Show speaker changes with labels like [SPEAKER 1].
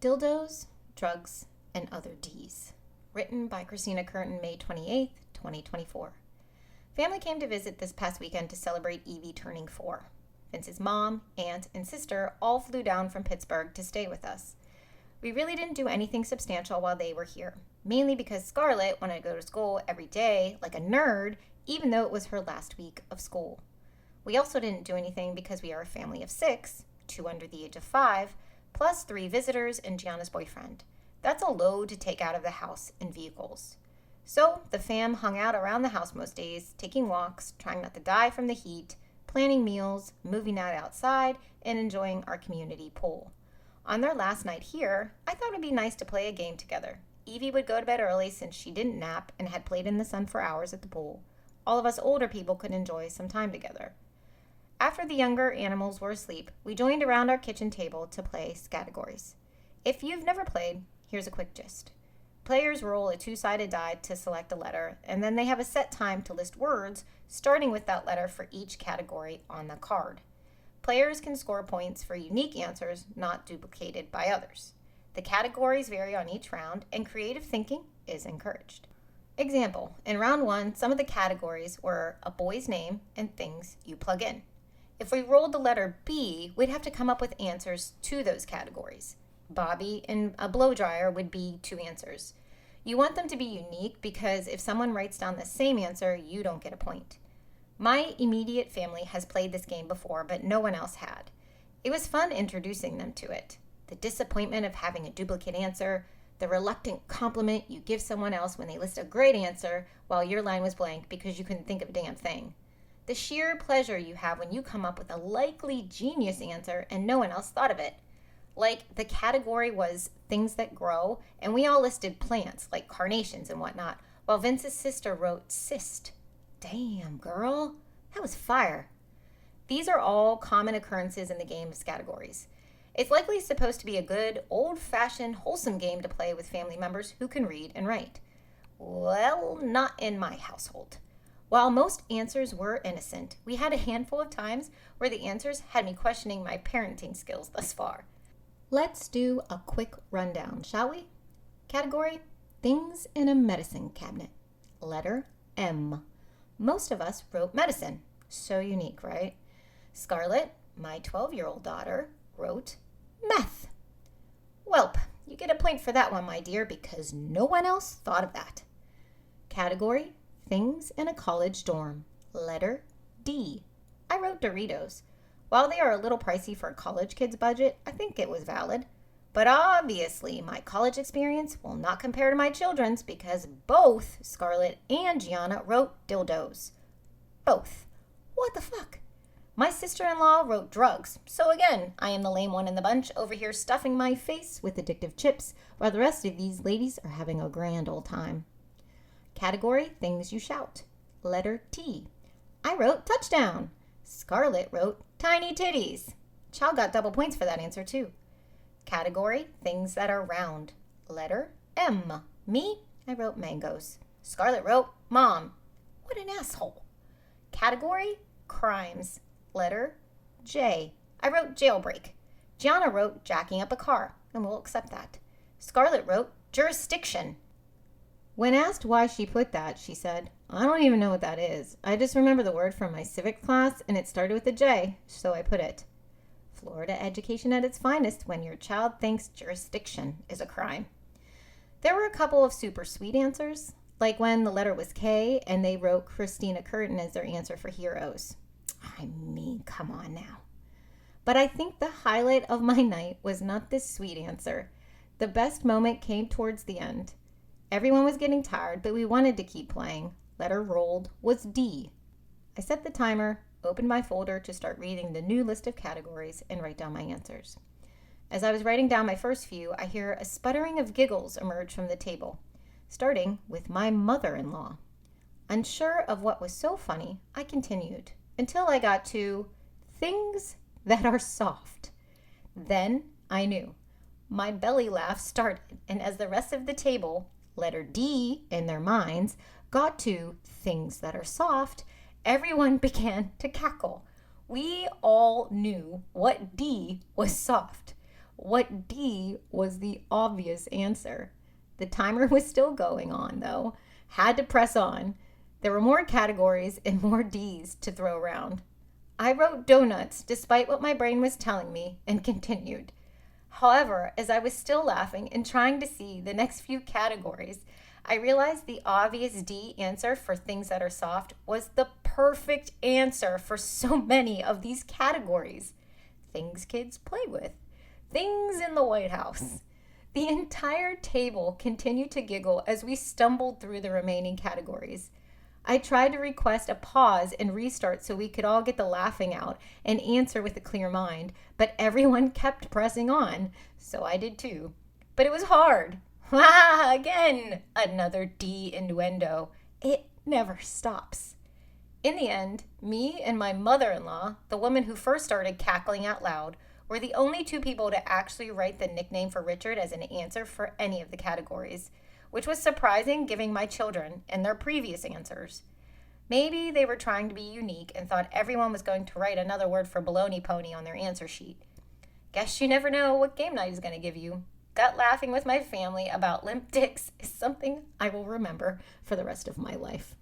[SPEAKER 1] Dildoes, Drugs, and Other D's. Written by Christina Curtin, May 28th, 2024. Family came to visit this past weekend to celebrate Evie turning 4. Vince's mom, aunt, and sister all flew down from Pittsburgh to stay with us. We really didn't do anything substantial while they were here, mainly because Scarlett wanted to go to school every day like a nerd, even though it was her last week of school. We also didn't do anything because we are a family of 6, 2 under the age of 5, plus 3 visitors and Gianna's boyfriend. That's a load to take out of the house in vehicles. So the fam hung out around the house most days, taking walks, trying not to die from the heat, planning meals, movie night outside, and enjoying our community pool. On their last night here, I thought it would be nice to play a game together. Evie would go to bed early since she didn't nap and had played in the sun for hours at the pool. All of us older people could enjoy some time together. After the younger animals were asleep, we joined around our kitchen table to play categories. If you've never played, here's a quick gist. Players roll a 2-sided die to select a letter, and then they have a set time to list words, starting with that letter for each category on the card. Players can score points for unique answers not duplicated by others. The categories vary on each round, and creative thinking is encouraged. Example, in round 1, some of the categories were a boy's name and things you plug in. If we rolled the letter B, we'd have to come up with answers to those categories. Bobby and a blow dryer would be 2 answers. You want them to be unique because if someone writes down the same answer, you don't get a point. My immediate family has played this game before, but no one else had. It was fun introducing them to it. The disappointment of having a duplicate answer, the reluctant compliment you give someone else when they list a great answer while your line was blank because you couldn't think of a damn thing. The sheer pleasure you have when you come up with a likely genius answer and no one else thought of it. Like the category was things that grow, and we all listed plants like carnations and whatnot, while Vince's sister wrote cyst. Damn, girl, that was fire. These are all common occurrences in the game's categories. It's likely supposed to be a good, old-fashioned, wholesome game to play with family members who can read and write. Well, not in my household. While most answers were innocent, we had a handful of times where the answers had me questioning my parenting skills thus far. Let's do a quick rundown, shall we? Category, things in a medicine cabinet. Letter M. Most of us wrote medicine. So unique, right? Scarlett, my 12-year-old daughter, wrote meth. Welp, you get a point for that one, my dear, because no one else thought of that. Category, things in a college dorm. Letter D. I wrote Doritos. While they are a little pricey for a college kid's budget, I think it was valid. But obviously, my college experience will not compare to my children's because both Scarlett and Gianna wrote dildoes. Both. What the fuck? My sister-in-law wrote drugs. So again, I am the lame one in the bunch over here stuffing my face with addictive chips while the rest of these ladies are having a grand old time. Category, things you shout. Letter T. I wrote touchdown. Scarlett wrote tiny titties. Child got double points for that answer too. Category, things that are round. Letter M. Me, I wrote mangoes. Scarlett wrote mom. What an asshole. Category, crimes. Letter J. I wrote jailbreak. Gianna wrote jacking up a car, and we'll accept that. Scarlett wrote jurisdiction. When asked why she put that, she said, I don't even know what that is. I just remember the word from my civics class, and it started with a J, so I put it. Florida education at its finest when your child thinks jurisdiction is a crime. There were a couple of super sweet answers, like when the letter was K, and they wrote Christina Curtin as their answer for heroes. I mean, come on now. But I think the highlight of my night was not this sweet answer. The best moment came towards the end. Everyone was getting tired, but we wanted to keep playing. Letter rolled was D. I set the timer, opened my folder to start reading the new list of categories, and write down my answers. As I was writing down my first few, I hear a sputtering of giggles emerge from the table, starting with my mother-in-law. Unsure of what was so funny, I continued until I got to things that are soft. Then I knew. My belly laugh started, and as the rest of the table, letter D in their minds, got to things that are soft, everyone began to cackle. We all knew what D was soft. What D was the obvious answer? The timer was still going on, though. Had to press on. There were more categories and more D's to throw around. I wrote donuts, despite what my brain was telling me, and continued. However, as I was still laughing and trying to see the next few categories, I realized the obvious D answer for things that are soft was the perfect answer for so many of these categories. Things kids play with. Things in the White House. The entire table continued to giggle as we stumbled through the remaining categories. I tried to request a pause and restart so we could all get the laughing out and answer with a clear mind, but everyone kept pressing on, so I did too. But it was hard. Again, another D innuendo. It never stops. In the end, me and my mother-in-law, the woman who first started cackling out loud, were the only two people to actually write the nickname for Richard as an answer for any of the categories, which was surprising given my children and their previous answers. Maybe they were trying to be unique and thought everyone was going to write another word for baloney pony on their answer sheet. Guess you never know what game night is going to give you. Gut laughing with my family about limp dicks is something I will remember for the rest of my life.